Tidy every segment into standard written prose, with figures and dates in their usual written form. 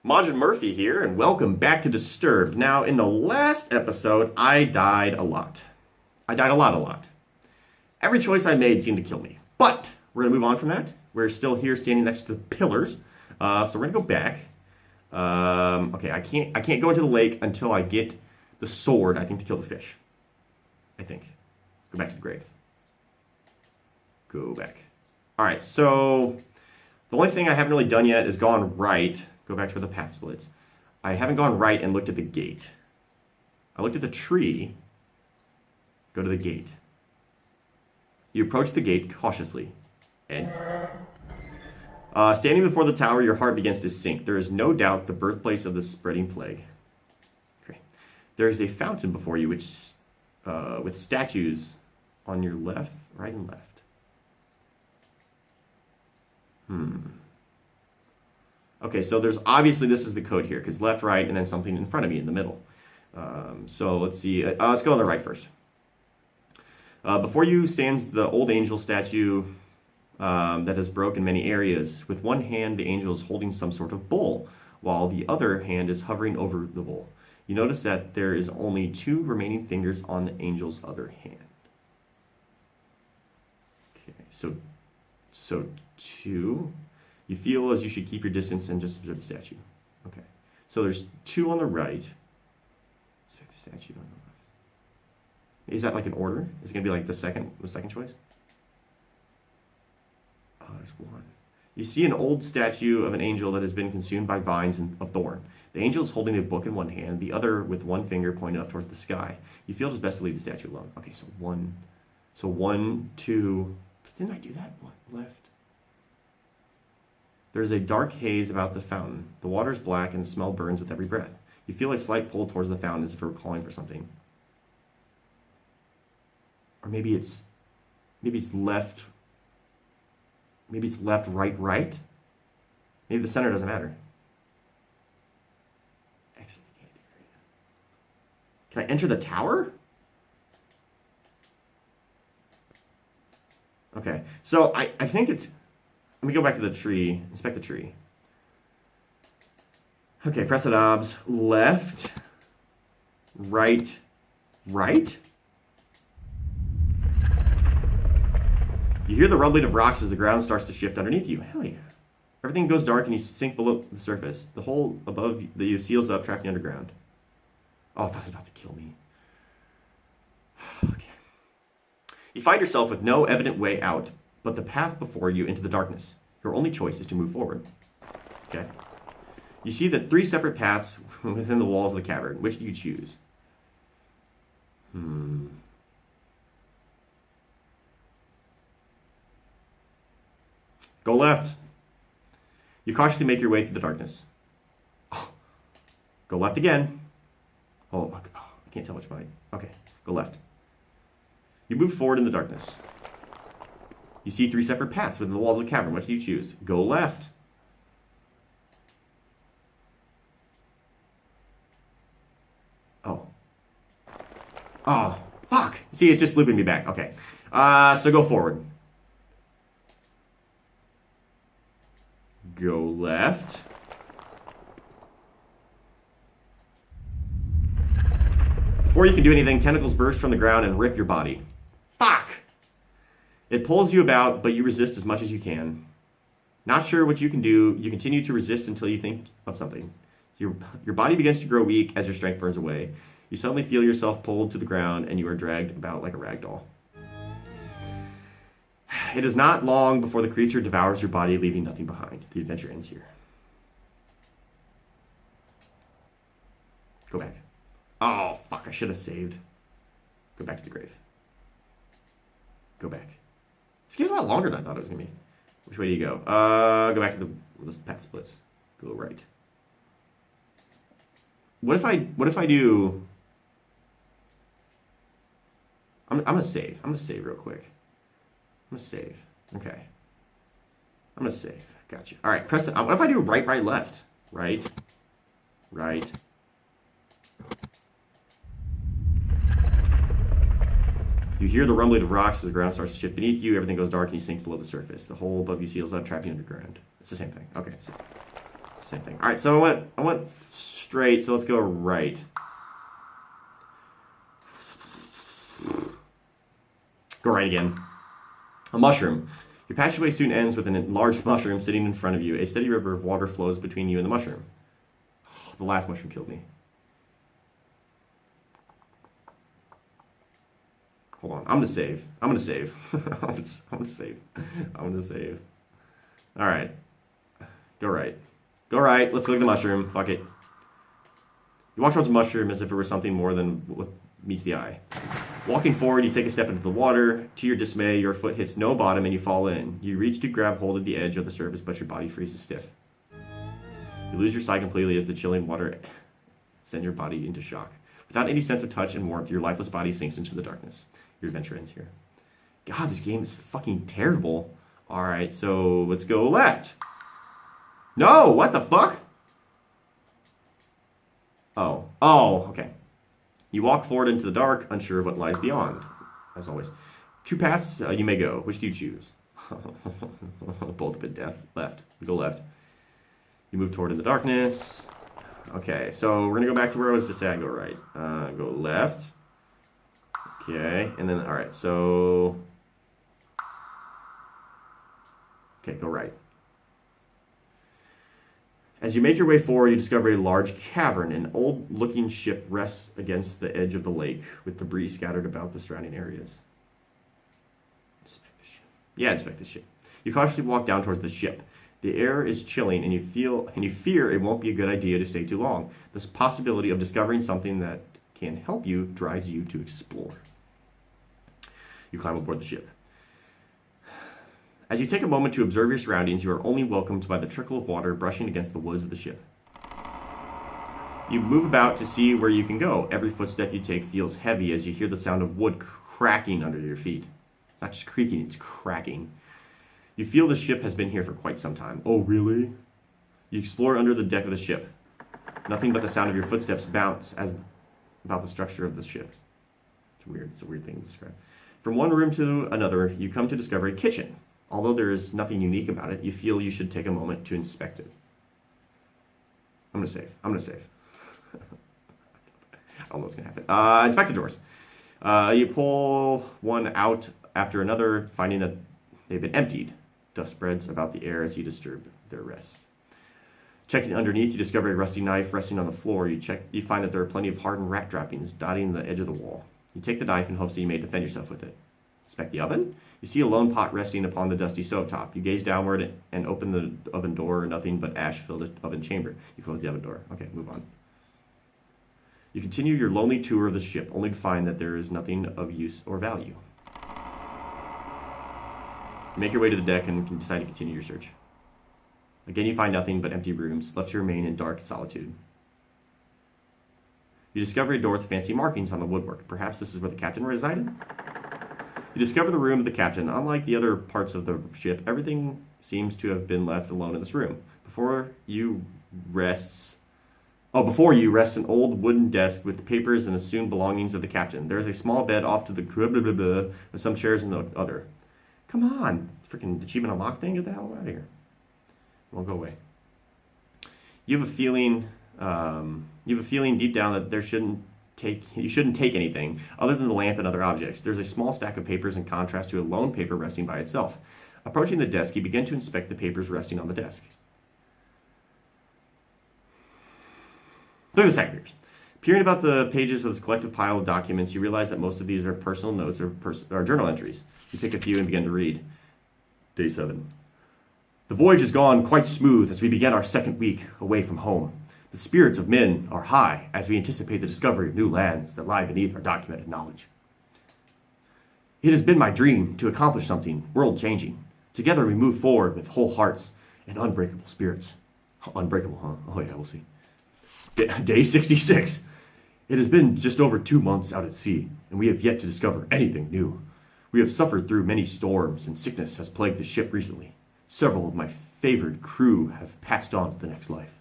Majin Murphy here, and welcome back to Disturbed. Now, in the last episode, I died a lot. I died a lot. Every choice I made seemed to kill me. But we're going to move on from that. We're still here standing next to the pillars. So we're going to go back. Okay, I can't go into the lake until I get the sword, I think, to kill the fish. I think. Go back to the grave. Go back. Alright, so the only thing I haven't really done yet is gone right. Go back to where the path splits. I haven't gone right and looked at the gate. I looked at the tree. Go to the gate. You approach the gate cautiously. Ed. Standing before the tower, your heart begins to sink. There is no doubt the birthplace of the spreading plague. Okay. There is a fountain before you, which, with statues on your left, right, and left. Okay, so there's obviously, this is the code here, because left, right, and then something in front of me in the middle. So let's see. Let's go on the right first. Before you stands the old angel statue that has broken many areas. With one hand, the angel is holding some sort of bowl, while the other hand is hovering over the bowl. You notice that there is only 2 remaining fingers on the angel's other hand. Okay, so 2. You feel as you should keep your distance and just observe the statue. Okay, so there's 2 on the right. Inspect the statue on the left. Is that like an order? Is it gonna be like the second choice? Oh, there's 1. You see an old statue of an angel that has been consumed by vines of thorn. The angel is holding a book in one hand, the other with one finger pointed up towards the sky. You feel it is best to leave the statue alone. Okay, so 1, 2. Didn't I do that? 1 left. There is a dark haze about the fountain. The water is black and the smell burns with every breath. You feel a slight pull towards the fountain as if it were calling for something. Or maybe it's left. Maybe it's left, right. Maybe the center doesn't matter. Exit the gate area. Can I enter the tower? Okay, so I think it's... Let me go back to the tree. Inspect the tree. Okay, press the knobs. Left. Right. You hear the rumbling of rocks as the ground starts to shift underneath you. Hell yeah. Everything goes dark and you sink below the surface. The hole above you seals up, trapping underground. Oh, that was about to kill me. Okay. You find yourself with no evident way out, but the path before you into the darkness. Your only choice is to move forward. Okay? You see the 3 separate paths within the walls of the cavern. Which do you choose? Go left. You cautiously make your way through the darkness. Oh. Go left again. I can't tell which way. Okay, go left. You move forward in the darkness. You see 3 separate paths within the walls of the cavern. Which do you choose? Go left. Oh, fuck. See, it's just looping me back. Okay. So go forward. Go left. Before you can do anything, tentacles burst from the ground and rip your body. Fuck! It pulls you about, but you resist as much as you can. Not sure what you can do, you continue to resist until you think of something. Your body begins to grow weak as your strength burns away. You suddenly feel yourself pulled to the ground and you are dragged about like a rag doll. It is not long before the creature devours your body, leaving nothing behind. The adventure ends here. Go back. Oh, fuck, I should have saved. Go back to the grave. Go back. This game's a lot longer than I thought it was going to be. Which way do you go? Go back to the path splits. Go right. What if I do... I'm going to save. I'm going to save real quick. I'm going to save. Okay. I'm going to save. Gotcha. All right, press it. What if I do right, left? Right. You hear the rumbling of rocks as the ground starts to shift beneath you. Everything goes dark and you sink below the surface. The hole above you seals up, trapping you underground. It's the same thing. Okay. Same thing. All right, so I went straight, so let's go right. Go right again. A mushroom. Your passageway soon ends with a large mushroom sitting in front of you. A steady river of water flows between you and the mushroom. The last mushroom killed me. Hold on. I'm gonna save. I'm gonna save. I'm gonna save. I'm gonna save. All right. Go right. Go right. Let's look at the mushroom. Fuck it. You walk towards the mushroom as if it were something more than what meets the eye. Walking forward, you take a step into the water. To your dismay, your foot hits no bottom and you fall in. You reach to grab hold of the edge of the surface, but your body freezes stiff. You lose your sight completely as the chilling water sends your body into shock. Without any sense of touch and warmth, your lifeless body sinks into the darkness. Your adventure ends here. God, this game is fucking terrible. All right, so let's go left. No, what the fuck? Oh, okay. You walk forward into the dark, unsure of what lies beyond. As always. 2 paths you may go. Which do you choose? Both been death. Left. We go left. You move toward in the darkness. Okay, so we're going to go back to where I was just at. Go right. Go left. Okay, and then, all right, so... Okay, go right. As you make your way forward, you discover a large cavern. An old-looking ship rests against the edge of the lake, with debris scattered about the surrounding areas. Inspect the ship. Yeah, inspect the ship. You cautiously walk down towards the ship. The air is chilling, and you fear it won't be a good idea to stay too long. This possibility of discovering something that can help you drives you to explore. You climb aboard the ship. As you take a moment to observe your surroundings, you are only welcomed by the trickle of water brushing against the woods of the ship. You move about to see where you can go. Every footstep you take feels heavy as you hear the sound of wood cracking under your feet. It's not just creaking, it's cracking. You feel the ship has been here for quite some time. Oh, really? You explore under the deck of the ship. Nothing but the sound of your footsteps bounce about the structure of the ship. It's a weird thing to describe. From one room to another, you come to discover a kitchen. Although there is nothing unique about it, you feel you should take a moment to inspect it. I'm going to save. I don't know what's going to happen. Inspect the drawers. You pull one out after another, finding that they've been emptied. Dust spreads about the air as you disturb their rest. Checking underneath, you discover a rusty knife resting on the floor. You find that there are plenty of hardened rat droppings dotting the edge of the wall. You take the knife in hopes that you may defend yourself with it. Inspect the oven. You see a lone pot resting upon the dusty stovetop. You gaze downward and open the oven door. Nothing but ash filled the oven chamber. You close the oven door. Okay, move on. You continue your lonely tour of the ship, only to find that there is nothing of use or value. You make your way to the deck and can decide to continue your search. Again, you find nothing but empty rooms, left to remain in dark solitude. You discover a door with fancy markings on the woodwork. Perhaps this is where the captain resided? You discover the room of the captain. Unlike the other parts of the ship, everything seems to have been left alone in this room. Before you rests an old wooden desk with the papers and assumed belongings of the captain. There is a small bed off to the with some chairs in the other. Come on, freaking achievement unlocked thing. Get the hell out of here. Won't go away. You have a feeling deep down that you shouldn't take anything other than the lamp and other objects. There's a small stack of papers in contrast to a lone paper resting by itself. Approaching the desk, you begin to inspect the papers resting on the desk. Look at the sectors. Peering about the pages of this collective pile of documents, you realize that most of these are personal notes or journal entries. You pick a few and begin to read. Day 7. The voyage has gone quite smooth as we begin our second week away from home. The spirits of men are high as we anticipate the discovery of new lands that lie beneath our documented knowledge. It has been my dream to accomplish something world-changing. Together we move forward with whole hearts and unbreakable spirits. Unbreakable, huh? Oh yeah, we'll see. Day 66. It has been just over 2 months out at sea, and we have yet to discover anything new. We have suffered through many storms, and sickness has plagued the ship recently. Several of my favored crew have passed on to the next life.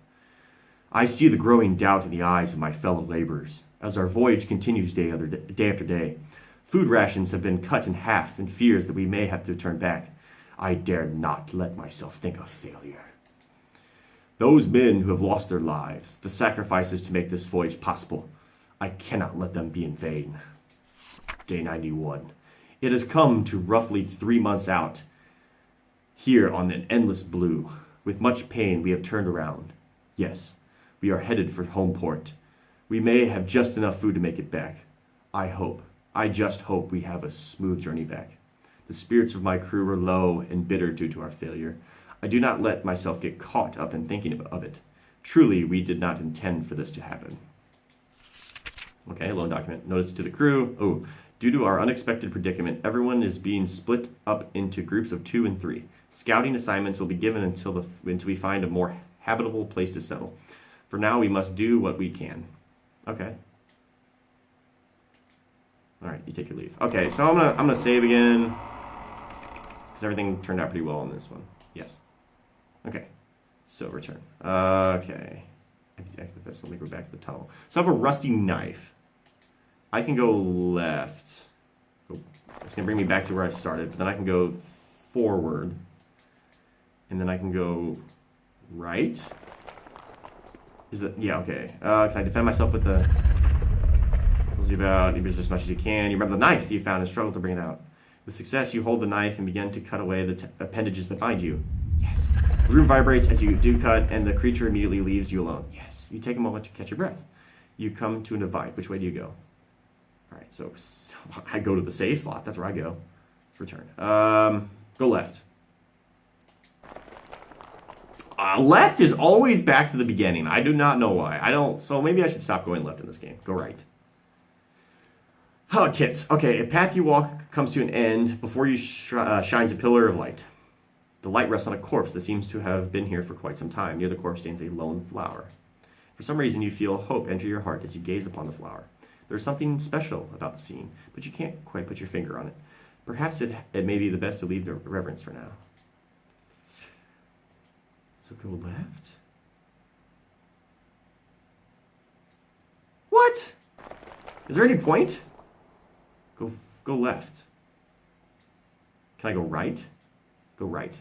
I see the growing doubt in the eyes of my fellow laborers as our voyage continues day after day. Food rations have been cut in half in fears that we may have to turn back. I dare not let myself think of failure. Those men who have lost their lives, the sacrifices to make this voyage possible, I cannot let them be in vain. Day 91. It has come to roughly 3 months out. Here on an endless blue, with much pain we have turned around. Yes, we are headed for home port. We may have just enough food to make it back. I just hope we have a smooth journey back. The spirits of my crew are low and bitter due to our failure. I do not let myself get caught up in thinking of it. Truly, we did not intend for this to happen. Okay, loan document. Notice to the crew. Oh, due to our unexpected predicament, everyone is being split up into groups of 2 and 3. Scouting assignments will be given until we find a more habitable place to settle. For now, we must do what we can. Okay. All right, you take your leave. Okay, so I'm gonna save again because everything turned out pretty well on this one. Yes. Okay. So return. Okay. Exit this. Let me go back to the tunnel. So I have a rusty knife. I can go left. Oh, it's gonna bring me back to where I started, but then I can go forward, and then I can go right. Is that okay? Can I defend myself with the? Tells you about use as much as you can. You remember the knife that you found and struggle to bring it out. With success, you hold the knife and begin to cut away the appendages that bind you. Yes. The room vibrates as you do cut, and the creature immediately leaves you alone. Yes. You take a moment to catch your breath. You come to a divide. Which way do you go? All right. So I go to the save slot. That's where I go. Let's return. Go left. Left is always back to the beginning. I do not know why. So maybe I should stop going left in this game. Go right. Oh, tits. Okay, a path you walk comes to an end. Before you shines a pillar of light. The light rests on a corpse that seems to have been here for quite some time. Near the corpse stands a lone flower. For some reason, you feel hope enter your heart as you gaze upon the flower. There's something special about the scene, but you can't quite put your finger on it. Perhaps it may be the best to leave the reverence for now. So go left? What? Is there any point? Go left. Can I go right? Go right.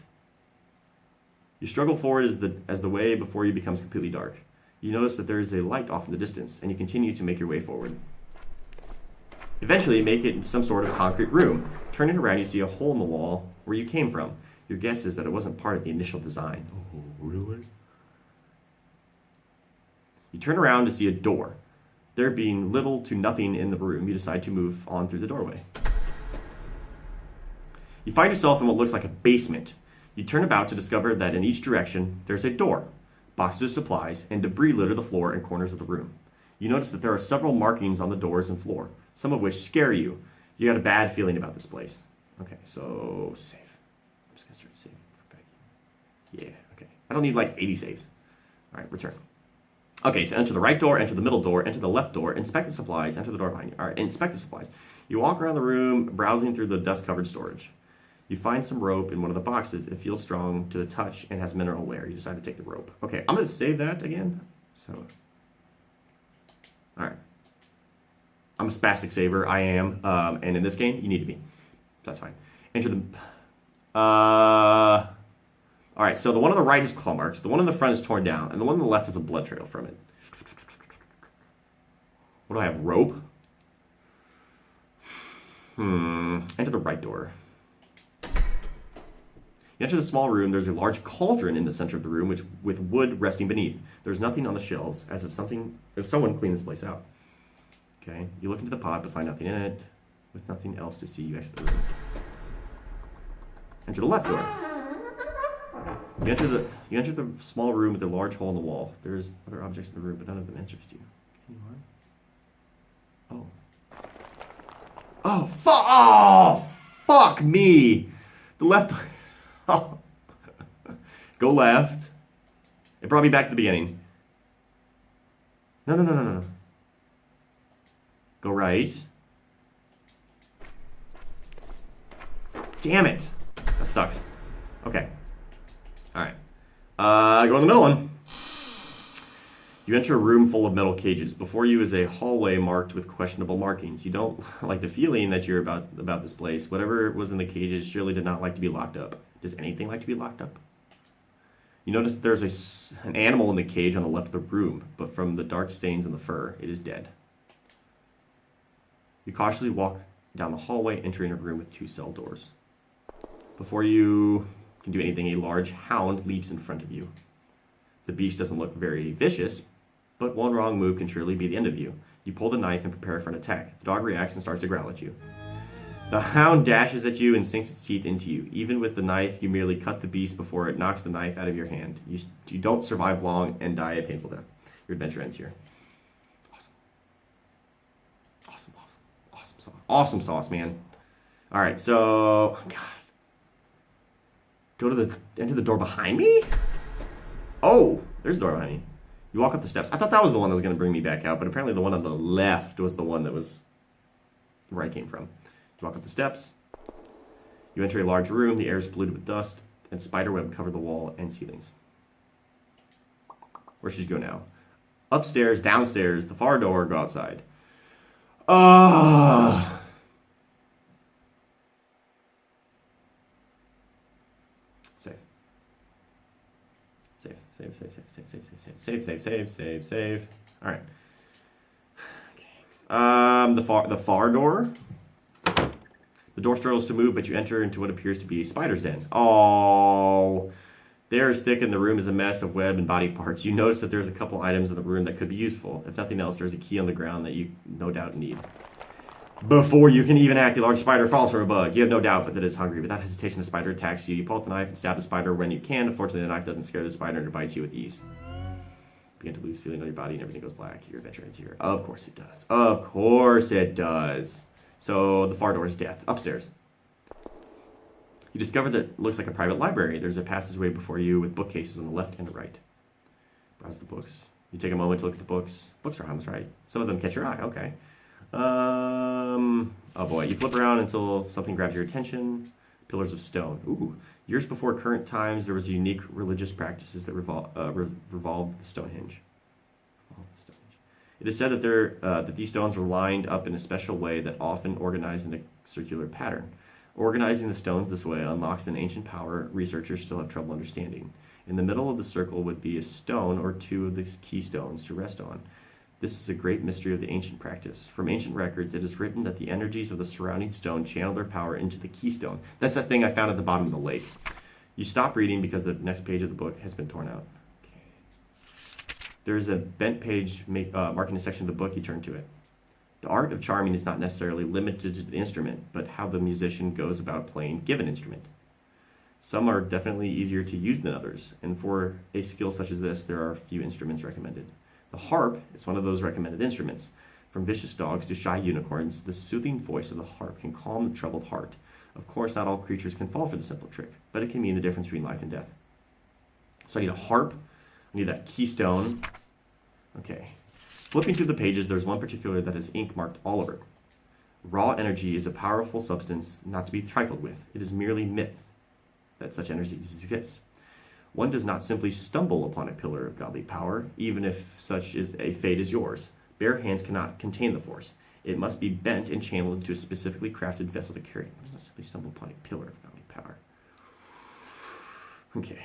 You struggle forward as the way before you becomes completely dark. You notice that there is a light off in the distance, and you continue to make your way forward. Eventually, you make it into some sort of concrete room. Turning around, you see a hole in the wall where you came from. Your guess is that it wasn't part of the initial design. Oh, really? You turn around to see a door. There being little to nothing in the room, you decide to move on through the doorway. You find yourself in what looks like a basement. You turn about to discover that in each direction, there's a door. Boxes of supplies and debris litter the floor and corners of the room. You notice that there are several markings on the doors and floor, some of which scare you. You got a bad feeling about this place. Okay, so save. I'm just gonna start saving for back here. Yeah, okay. I don't need like 80 saves. All right, return. Okay, so enter the right door, enter the middle door, enter the left door, inspect the supplies, enter the door behind you. All right, inspect the supplies. You walk around the room, browsing through the dust-covered storage. You find some rope in one of the boxes. It feels strong to the touch and has mineral wear. You decide to take the rope. Okay, I'm going to save that again. So, all right. I'm a spastic saver. I am. And in this game, you need to be. That's fine. Enter the... All right, so the one on the right is claw marks. The one in the front is torn down. And the one on the left has a blood trail from it. What do I have? Rope? Enter the right door. You enter the small room. There's a large cauldron in the center of the room, with wood resting beneath. There's nothing on the shelves, as if someone cleaned this place out. Okay, you look into the pot, but find nothing in it. With nothing else to see, you exit the room. Enter the left door. You enter the small room with a large hole in the wall. There's other objects in the room, but none of them interest you. Oh, fuck me! The left. Oh. Go left. It brought me back to the beginning. No. Go right. Damn it. That sucks. Okay. Alright. Go in the middle one. You enter a room full of metal cages. Before you is a hallway marked with questionable markings. You don't like the feeling that you're about this place. Whatever was in the cages surely did not like to be locked up. Does anything like to be locked up? You notice that there's an animal in the cage on the left of the room, but from the dark stains in the fur, it is dead. You cautiously walk down the hallway, entering a room with 2 cell doors. Before you can do anything, a large hound leaps in front of you. The beast doesn't look very vicious, but one wrong move can surely be the end of you. You pull the knife and prepare for an attack. The dog reacts and starts to growl at you. The hound dashes at you and sinks its teeth into you. Even with the knife, you merely cut the beast before it knocks the knife out of your hand. You don't survive long and die a painful death. Your adventure ends here. Awesome sauce. Awesome sauce, man. All right, so God, enter the door behind me. Oh, there's a door behind me. You walk up the steps. I thought that was the one that was going to bring me back out, but apparently the one on the left was the one that was where I came from. You walk up the steps. You enter a large room. The air is polluted with dust, and spiderweb cover the wall and ceilings. Where should you go now? Upstairs, downstairs, the far door, go outside. Save. All right. Okay. The far door. The door struggles to move, but you enter into what appears to be a spider's den. Oh, the air is thick and the room is a mess of web and body parts. You notice that there's a couple items in the room that could be useful. If nothing else, there's a key on the ground that you no doubt need. Before you can even act, a large spider falls from a bug. You have no doubt that it is hungry. Without hesitation, the spider attacks you. You pull out the knife and stab the spider when you can. Unfortunately, the knife doesn't scare the spider and it bites you with ease. You begin to lose feeling on your body and everything goes black. Your adventure ends here. Of course it does. Of course it does. So the far door is death. Upstairs. You discover that it looks like a private library. There's a passageway before you with bookcases on the left and the right. Browse the books. You take a moment to look at the books. Books are almost right. Some of them catch your eye. Okay. Oh boy. You flip around until something grabs your attention. Pillars of stone. Ooh. Years before current times, there was unique religious practices that revolved the Stonehenge. It is said that these stones are lined up in a special way that often organized in a circular pattern. Organizing the stones this way unlocks an ancient power researchers still have trouble understanding. In the middle of the circle would be a stone or 2 of the key stones to rest on. This is a great mystery of the ancient practice. From ancient records, it is written that the energies of the surrounding stone channel their power into the keystone. That's that thing I found at the bottom of the lake. You stop reading because the next page of the book has been torn out. There is a bent page marking a section of the book. You turn to it. The art of charming is not necessarily limited to the instrument, but how the musician goes about playing given instrument. Some are definitely easier to use than others, and for a skill such as this, there are a few instruments recommended. The harp is one of those recommended instruments. From vicious dogs to shy unicorns, the soothing voice of the harp can calm the troubled heart. Of course, not all creatures can fall for the simple trick, but it can mean the difference between life and death. So I need a harp. I need that keystone. Okay. Flipping through the pages, there's one particular that has ink marked all over it. Raw energy is a powerful substance not to be trifled with. It is merely myth that such energies exist. One does not simply stumble upon a pillar of godly power, even if such is a fate as yours. Bare hands cannot contain the force. It must be bent and channeled into a specifically crafted vessel to carry. One does not simply stumble upon a pillar of godly power. Okay.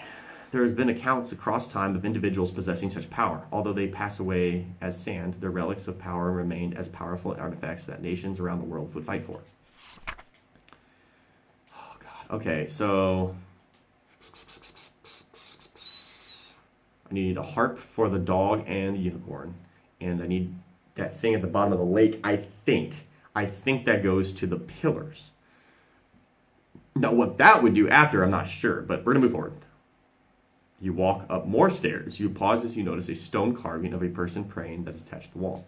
There has been accounts across time of individuals possessing such power. Although they pass away as sand, their relics of power remained as powerful artifacts that nations around the world would fight for. Oh, God. Okay, so I need a harp for the dog and the unicorn. And I need that thing at the bottom of the lake, I think. I think that goes to the pillars. Now, what that would do after, I'm not sure, but we're going to move forward. You walk up more stairs. You pause as you notice a stone carving of a person praying that is attached to the wall.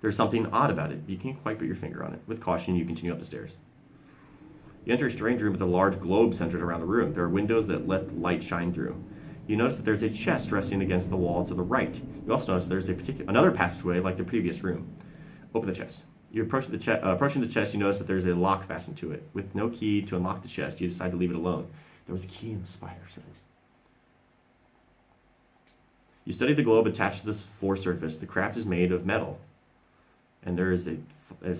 There's something odd about it. You can't quite put your finger on it. With caution, you continue up the stairs. You enter a strange room with a large globe centered around the room. There are windows that let the light shine through. You notice that there's a chest resting against the wall to the right. You also notice there's another passageway like the previous room. Open the chest. You approaching the chest, you notice that there's a lock fastened to it. With no key to unlock the chest, you decide to leave it alone. There was a key in the spider's room. You study the globe attached to this floor surface. The craft is made of metal, and there's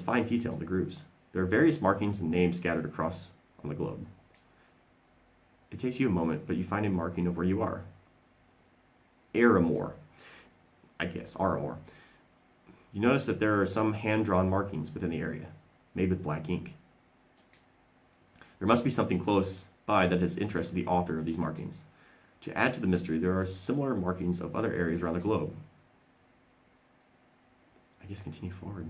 fine detail in the grooves. There are various markings and names scattered across on the globe. It takes you a moment, but you find a marking of where you are. Aramor. I guess, Aramor. You notice that there are some hand-drawn markings within the area, made with black ink. There must be something close by that has interested the author of these markings. To add to the mystery, there are similar markings of other areas around the globe. I guess continue forward.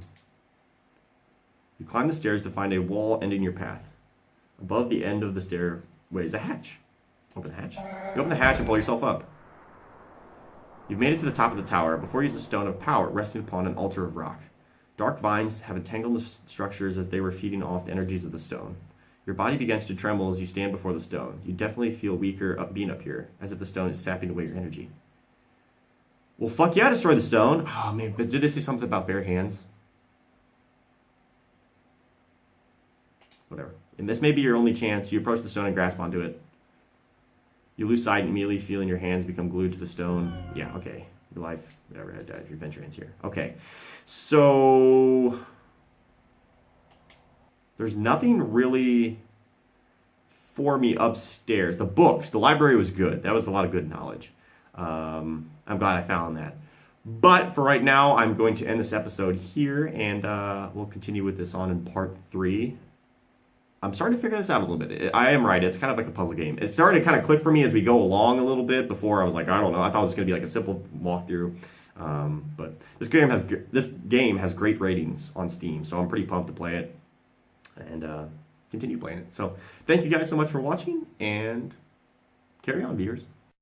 You climb the stairs to find a wall ending your path. Above the end of the stairway is a hatch. Open the hatch. You open the hatch and pull yourself up. You've made it to the top of the tower. Before you is a stone of power resting upon an altar of rock. Dark vines have entangled the structures as they were feeding off the energies of the stone. Your body begins to tremble as you stand before the stone. You definitely feel weaker being up here, as if the stone is sapping away your energy. Well, fuck yeah, destroy the stone. Oh, man, but did it say something about bare hands? Whatever. And this may be your only chance. You approach the stone and grasp onto it. You lose sight and immediately feeling your hands become glued to the stone. Yeah, okay. Your life, whatever, had died. Your adventure ends here. Okay. So there's nothing really for me upstairs. The books, the library was good. That was a lot of good knowledge. I'm glad I found that. But for right now, I'm going to end this episode here, and we'll continue with this on in part 3. I'm starting to figure this out a little bit. I am right. It's kind of like a puzzle game. It's starting to kind of click for me as we go along a little bit. Before I was like, I don't know. I thought it was going to be like a simple walkthrough. But this game has great ratings on Steam, so I'm pretty pumped to play it and continue playing it. So thank you guys so much for watching, and carry on, viewers.